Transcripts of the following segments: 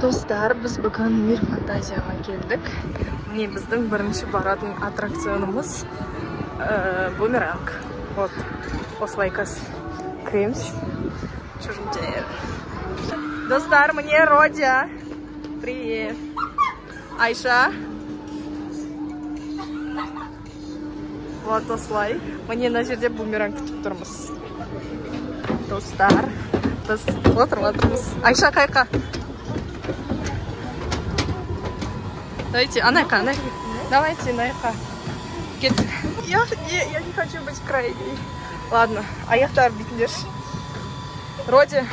Достар, біз бүгін Мир Фантазияға келдік. Міне біздің бірінші баратын аттракционымыз бумеранг. Вот, осылай кіреміз. Жүріңдер. Достар, міне Родя. Привет. Айша. Вот осылай. Міне мына жерде бумеранг күтіп тұрмыз. Достар, біз отырмыз. Айша қайқа? Давайте, Анайка. Давайте, Анайка. Я не хочу быть крайней. Ладно, аяқтар битіндер. Родя.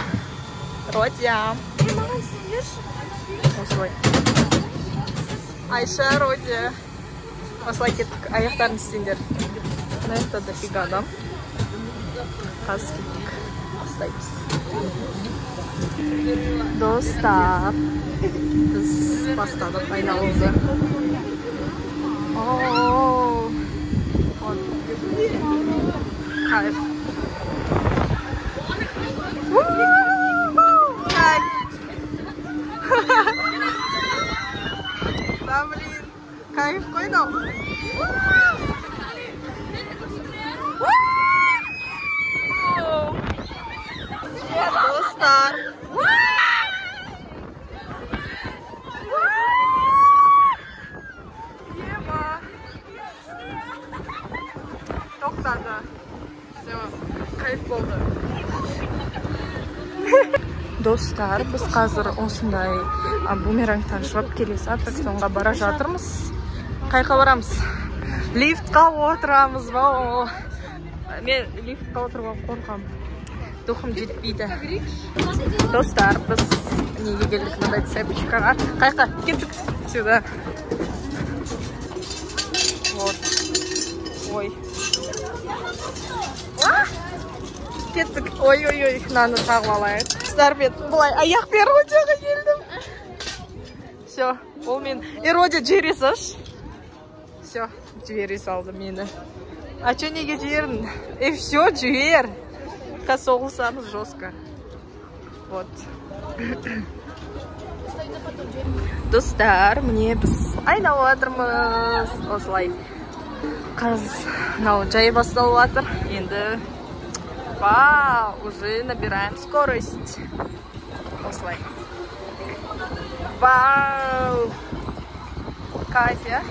Осылай. Айша, Родя. Осылай кеттік, аяқтарын істеңдер. Мына дофига адам. Қазір кеттік. Остаймыз. Достар, біз бастадық айналуды. Кайф. Да, блин, кайф қойдау. Достар. Ема. Тоқтады. Все, кайф болды. Достар, біз қазір осындай бумерангтан шығып келесі аттракционға бара жатырмыз. Қайқа барамыз? Лифтқа отырамыз ба? Мен лифтқа отыруға қорқам. Духым жетпейді. Достар, біз неге келдік мындай цепочкаға? Қайқа, кеттік сюда. Вот. Ой. Кеттік. Ой-ой-ой, мынаны тағып алайық. Достар, мен бұлай аяқ бер Родяға келдім. Все, ол мен. Родя, жібере салшы. Все, жібере салды мені. А че неге жібердің? Все, жібер. Соғылсамыз жестко. Вот. Достар, мне біз айналып жатырмыз. Осылай. Қазір жай басталып жатыр. Енді уже набираем скорость. Осылай. Вау! Кайф, я?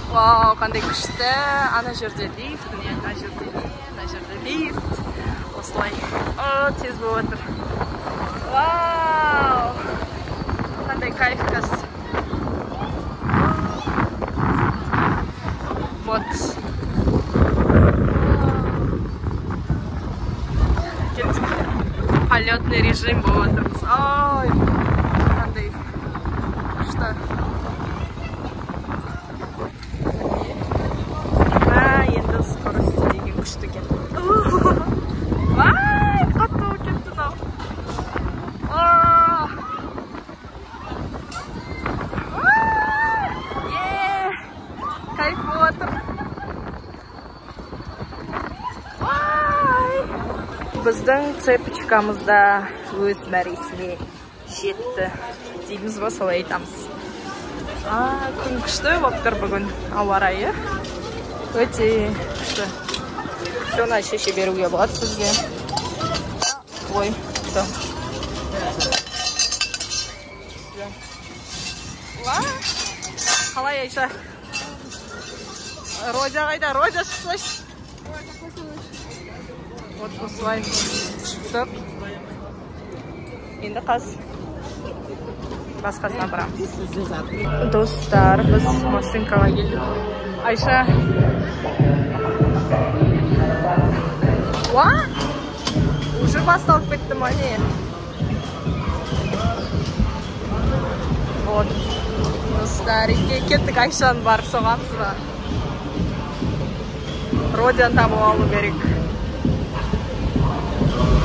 Вау, қандай күшті. Ана жерде лифт, ана жерде лифт. Осылай. Тез болып отыр. Вау! Қандай кайф қыз. Вот. Полетный режим болып отырмыз. Ой, қандай күшті. Енді скорости деген күшті кен. Вай, қатты болып кетті мынау. Кайф болып отыр. Біздің цепочкамызда өз мәресіне жетті. Дейміз ба, солай айтамыз. Күн күшті болып тұр бүгін ауа райы. Өте күшті. Соны шеше беруге болады бізге. Ой, все. Қалай, Айша? Родя қайда? Родя шықсайшы. Вот осылай шықтық. Енді басқасына барамыз. Достар, біз машинкаға келдік. Айша. Уже басталып кетті ма не? Вот. Достар, кеттік Айшаны барып соғамыз ба? Родяны табып алу керек.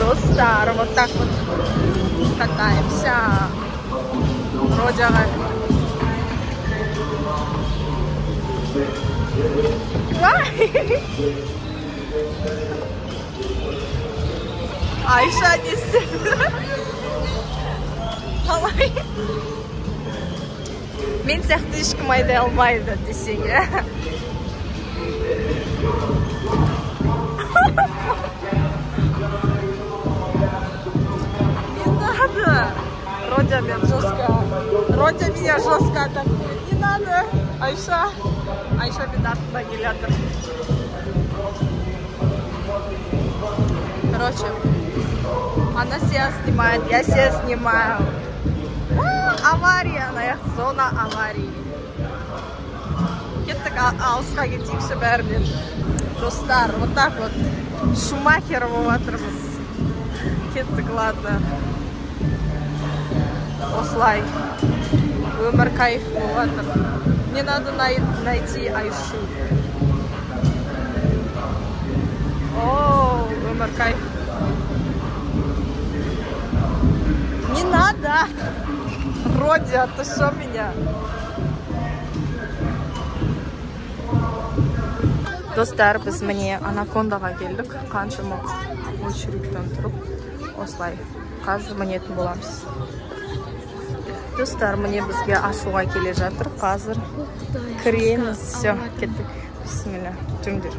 Достар, вот так вот катаемся. Родяға. Айша не істеді? Қалай? Мен сияқты ешкім айдай алмайды десеге. Не надо. Родя меня жестко атакует. Не надо. Айша мен артында келатыр. Короче, она себя снимает, я себя снимаю. Авария, зона аварии. Кеттік алысқа кетейікші бәрінен. Достар, вот так вот Шумахер болып жатырмыз. Кеттік, ладно. Осылай. Өмір кайф болып жатыр. Мне надо найти Айшу. О, өмір кайф. Не надо. Родя, ты что меня? Достар, біз міне анакондаға келдік. Қаншама очередьтен тұрып, осылай қазір мінетін боламыз. Достар, міне бізге ашуға келе жатыр. Қазір кіреміз. Все, кеттік. Бисмилля. Жүріңдер.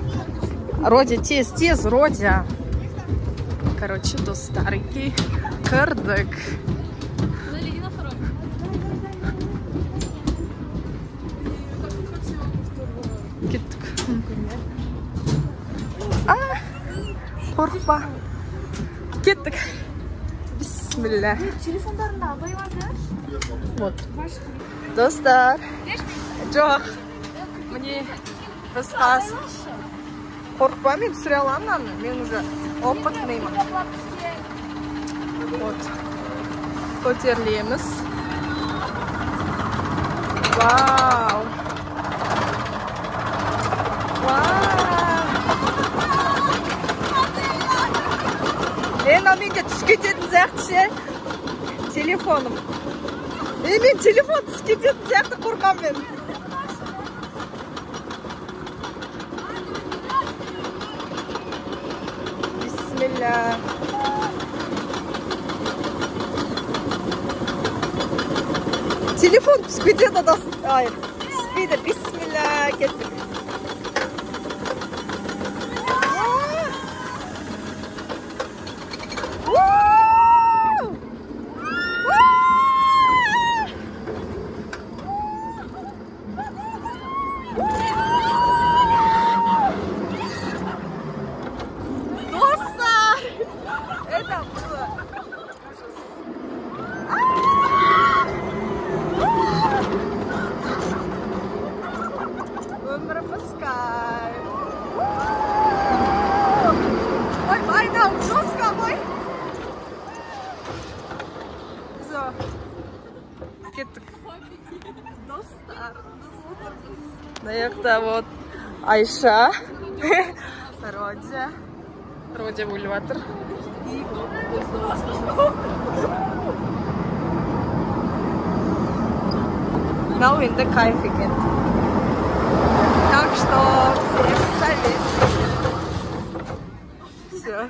Родя, тез, Родя. Короче, достар, кірдік. Кеттік. Қорқпа. Кеттік. Бисмилля. Телефондарында абай бар. Вот. Достар. Жоқ. Міне біз қазір. Қорқпа, мен түсіре аламын, мен уже опытныймын. Вот. Көтерілеміз. Вау. Менде түсіп кететін сияқты ше. Телефоным. Мен телефон түсіп кететін сияқты қорқам мен. Бисмилля. Телефон түсіп кетеді да. Ай, түспейді. Бисмилля, кеттік. Наякта вот Айша, Родя бульватор. Now in the кайф again. Так что всем совет. Все.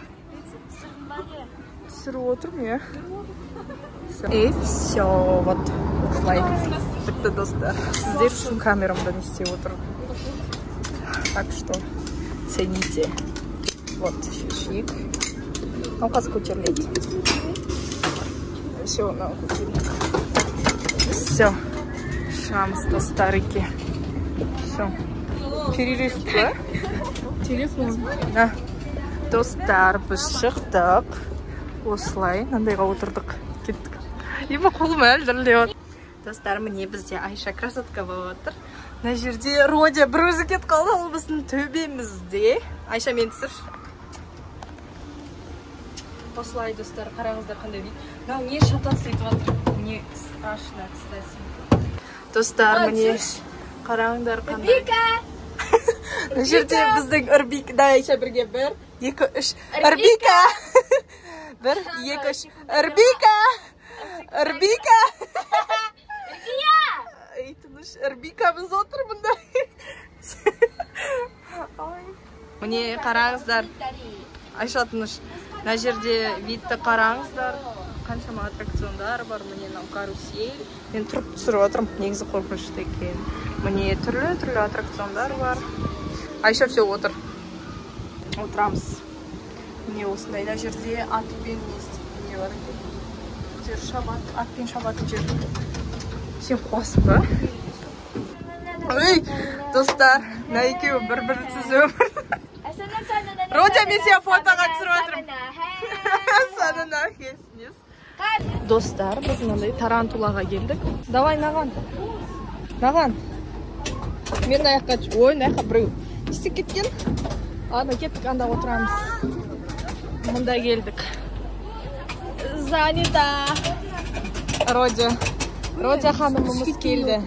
Түсіріп отырмын, я. И все, вот. Слайд. Бітті, достар. Сіздер үшін камерамда не істеп отырмын. Так что цените. Вот, шик. Ну, қазір көтеріледі. Все, мынау көтеріледі. Все. Шамыз, достарыки. Все. Перерыв ба? Телефон. Достар, біз шықтық. Осылай, мынандайға отырдық. Кеттік. Ема қолым әлі дірілдеп. Достар, міне бізде Айша красотка болып отыр. Мына жерде Родя бір өзі кетіп қалды, ол біздің төбемізде. Айша, мен түсірші. Осылай, достар, қараңыздар қандай дейді. Мынау не шататься етіп жатыр. Мне страшно, кстати. Достар, міне қараңыздар қандай. Үрбика! Мына жерде біздің Үрбика. Да, Айша, бірге 1, 2, 3. Үрбика! 1, 2, 3. Үрбика! Үрбика! Үрбикамыз отыр бұнда. Міне қараңыздар. Айша, тыныш. Мына жерде видті қараңыздар. Қаншама аттракциондар бар. Міне карусель. Мен тұрып түсіріп отырмын. Негізі қорқынышты екен. Міне түрлі аттракциондар бар. Айша все отырамыз. Міне осындай да жерде атпен не бар екен. Атпен шабатын жер. Сен қуасың ба? Ой, достар, мына екеуі бір-бірінсіз өмір. Родя, мен сен фотоға түсіріп отырмын. Саны нахесінес. Достар, біз мынандай тарантулаға келдік. Давай, наған. Мен аяққа түшіп. Ой, аяққа біреу. Істеп кеткен. Ана, кеттік, анда отырамыз. Мұнда келдік. Занята. Родя ханымымыз келді.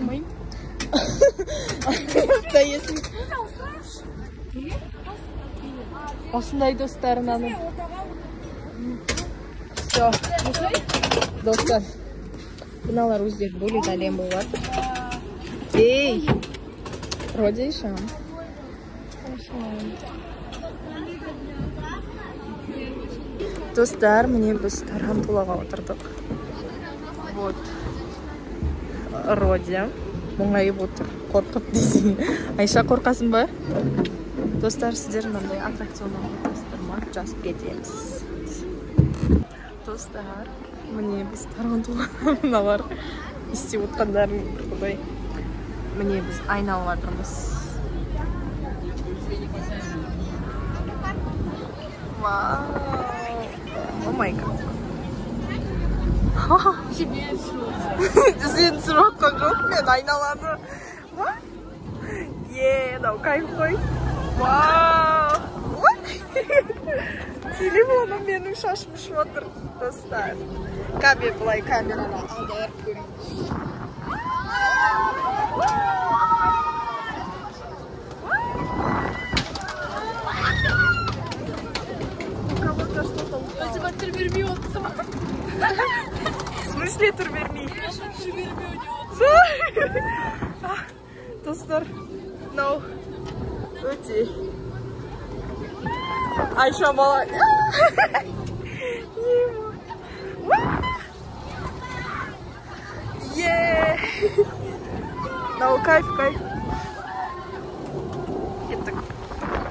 Осындай достар мынаны. Все. Достар. Мыналар өздері бөлек әлем болып жатыр. Ей! Родя ишам. Достар, міне біз тарантулаға отырдық. Вот. Родя. Мұңайып отыр. Қорқып дейсің. Айша, қорқасың ба? Достар, сіздер мынандай аттракционға қостырма. Жазып кетеміз. Достар, міне біз тарантулаға мыналар істеп отқандарын құдай. Міне біз айналып жатырмыз. Вау! О май гад. Сен түсіріп отқан жоқ, мен айналаны. Мынау кайф қой. Вау! Телефоным менің шашым ұшып отыр, достар. Былай камераны алдырып көрейін. Өзіма түр бермей отсым. В смысле түр бермей? Түр бермей отсым. Достар, мынау өте. Айша бала. Мынау кайф. Кеттік.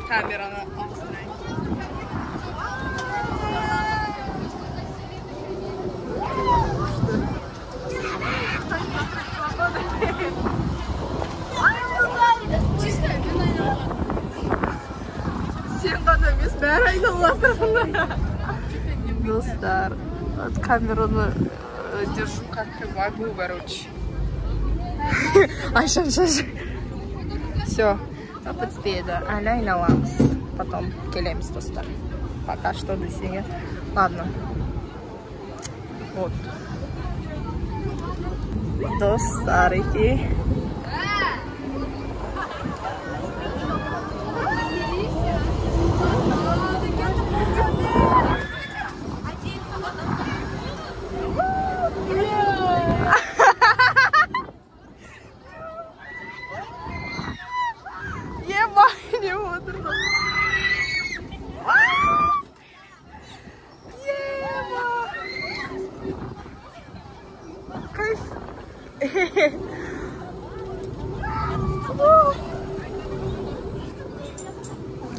Камераны ауыстырайын. Сен ғана емес, бәрі айналып жатыр. Достар, камераны держу как могу, короче. Айша. Все, бітпеді. Әлі айналамыз. Потом келеміз, достар. Пока что десеге. Ладно. Вот. Достарики.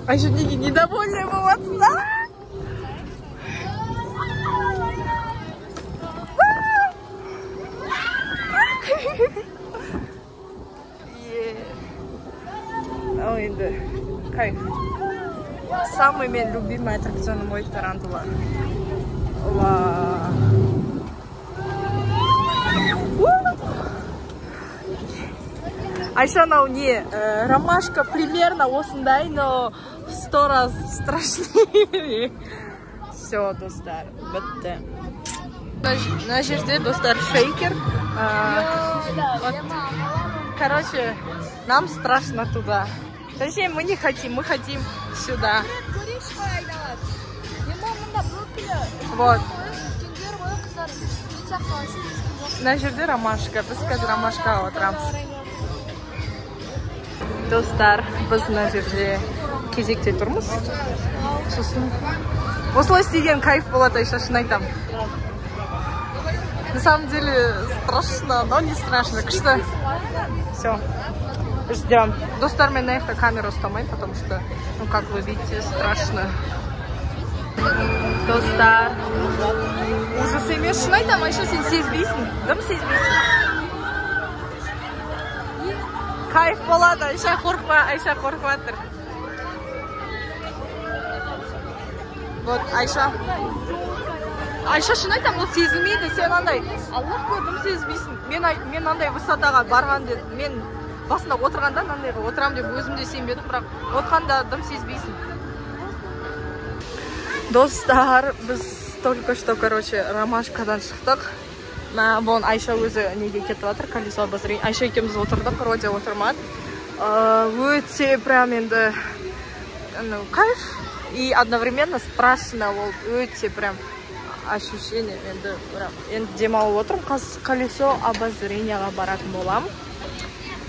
Айша неге недовольная боласың? Енді кайф. Самый мен любимый аттракцион мой тарантула. Айша, анау не, ромашка примерно осындай, но в 100 раз страшнее. Все, достар, бітті. На жерде, достар, шейкер. Короче, нам страшно туда. Точнее, мы не хотим, мы хотим сюда. Вот. На жерде ромашка, біз қазір ромашкаға отырамыз. Достар, біз мына жерде кезекте тұрмыз. Сосын Осылай істеген кайф болады, Айша, шын айтам. На самом деле страшно, но не страшно. Күшті. Все. Ждем. Достар, мен наявта камеру ұстамайын, потому что, ну, как вы видите, страшно. Достар. Ужас емес, шын айтам, Айша, сен сезбейсің. Дым сезбейсің. Кайф болады, Айша қорқпа, Айша қорқпатыр. Вот, Айша. Айша, шын айтам, ол сезілмейді, сен андай. Аллах көрдім сезбейсің. Мен андай высотаға барған деді. Мен басында отырғанда, андайға отырам деп өзімде сенбедім, бірақ отқанда дым сезбейсің. Достар, біз только что, короче, ромашкадан шықтық. Bon, Айша өзі неге кетіп жатыр, колесо обозрения. Айша екеуміз отырдық, Родя отырмады. Өте прям енді кайф и одновременно страшно, ол өте прям ощущение. Енді демалып отырмын, колесо обозренияға баратын болам.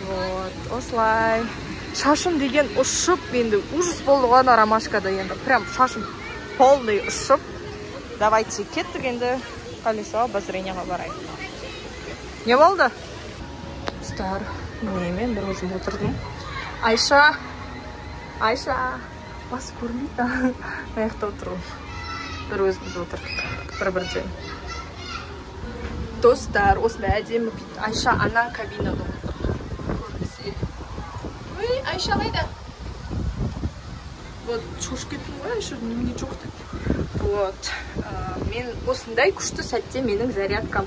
Вот, осылай. Шашым деген ұшып, енді ужас болды ғана ромашкада енді. Прям шашым полный ұшып. Давайте кеттік енді. Колесо обозренияға барайық. Не болды? Достар, мен бір өзім отырдым. Айша, бас көрмейді. Аяқта отыру. Бір өзіміз отырдық. Бір-бірден. Достар, осындай әдемі бит. Айша ана кабинада отырдық. Ой, Айша қайда? Вот, шошып кеттім ғой, Айша, немене жоқты. Вот, мен осындай күшті сәтте менің зарядкам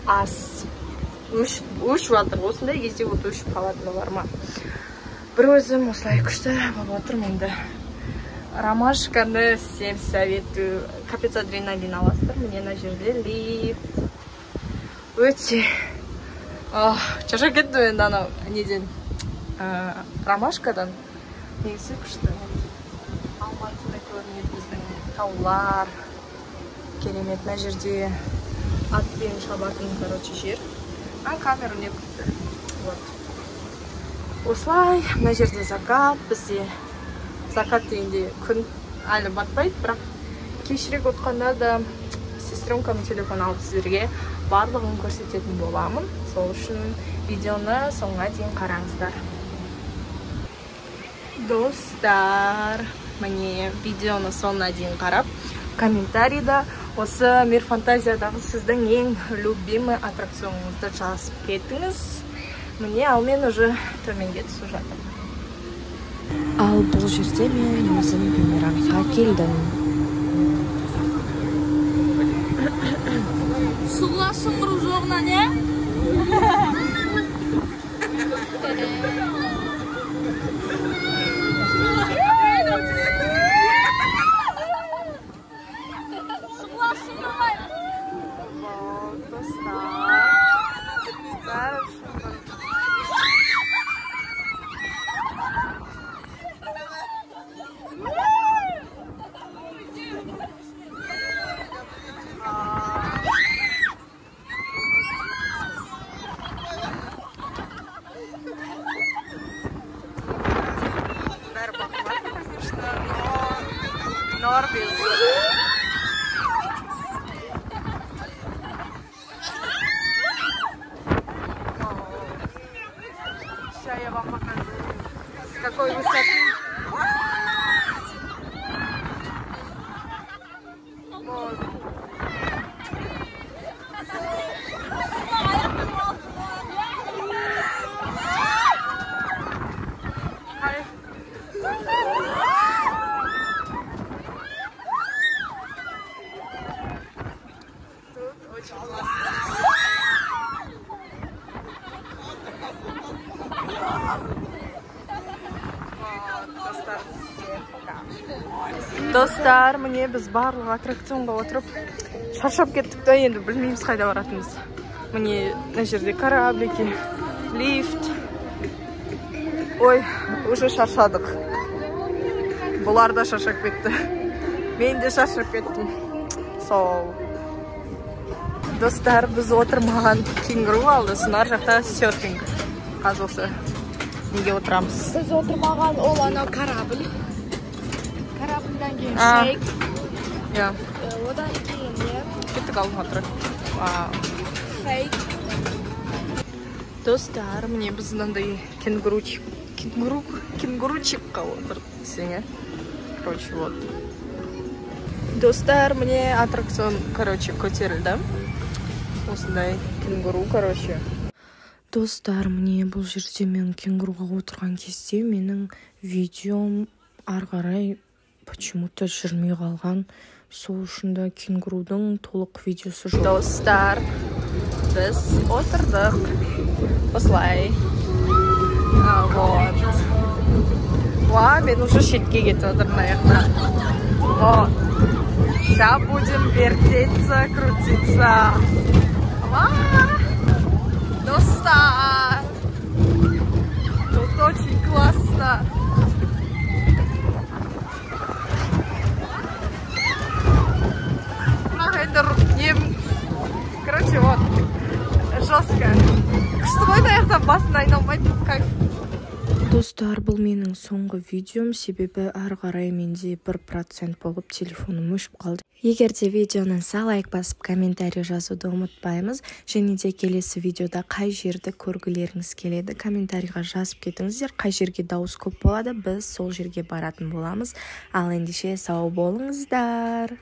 аз өшіп жатыр. Осындай кезде вот өшіп қалатыны бар ма? Бір өзім осылай күшті болып отырмын енді. Ромашканы всем советую. Капец адреналин аласыздар. Міне на жерде лифт. Өте. Шаршап кеттім енді анау неден. Ромашкадан. Негізі күшті. Алматыда көрінеді біздің таулар. Керемет, на жерде атпен шабатын, короче, жер. Камеру не күтті. Вот. Осылай, на жерде закат. Бізде закат дегенде күн әлі батпайды, бірақ кешірек отқанда да сестренкамның телефон алып сіздерге барлығын көрсететін боламын. Сол үшін видеоны соңға дейін қараңыздар. Достар, міне видеоны соңына дейін қарап, комментарийда осы Мир Фантазиядағы сіздің ең любимый аттракционыңызды жазып кетіңіз. Міне, ал мен уже төменге түсіп жатырмын. Ал бұл жерде мен өзім бумерангқа келдім. Суға шыңғыру жоғына не? Норбис. Сейчас я вам покажу, с какой высоты. Вот. Очень классно. Достар, міне біз барлық аттракционға отырып шаршап кеттік та, енді білмейміз қайда баратынымыз. Міне на жерде кораблики, лифт. Ой, уже шаршадық. Бұлар да шаршап кетті. Мен де шаршап кеттім. Сол. Достар, біз отырмаған кенгуру алды, сынар жақта серфинг. Қазосы. Неге отырамыз? Біз отырмаған ол анау корабль. Корабльдан кейін шейк. иә. Одан кейін не? Кеттік алдыңға тұр. Вау. Фейк. Достар, мне біз мынандай кенгуручик қалып отыр десең, короче, вот. Достар, мне аттракцион, короче, көтерілді. Осындай кенгуру, короче. Достар, мне бұл жерде мен кенгуруға отырған кезде менің видеом арғарай почему-то жүрмей қалған. Сол үшін да кенгурудың толық видеосы жоқ. Достар, біз отырдық. Осылай. Вот. Ва, мен уже шетке кетіп отырмын аяқта. Вот. Сейчас будем вертеться, крутиться. Ва! Достар! Тут очень классно. Короче, вот. Жестко. Что это аяқтан басын айналмайды, как? Достар, бұл менің соңғы видеом, себебі әрғарай менде 1% болып телефоным өшіп қалды. Егер де видеоны лайк басып, комментарий жазуды ұмытпаймыз, және де келесі видеода қай жерді көргілеріңіз келеді, комментарийға жазып кетіңіздер, қай жерге дауыс көп болады, біз сол жерге баратын боламыз. Ал ендеше сау болыңыздар.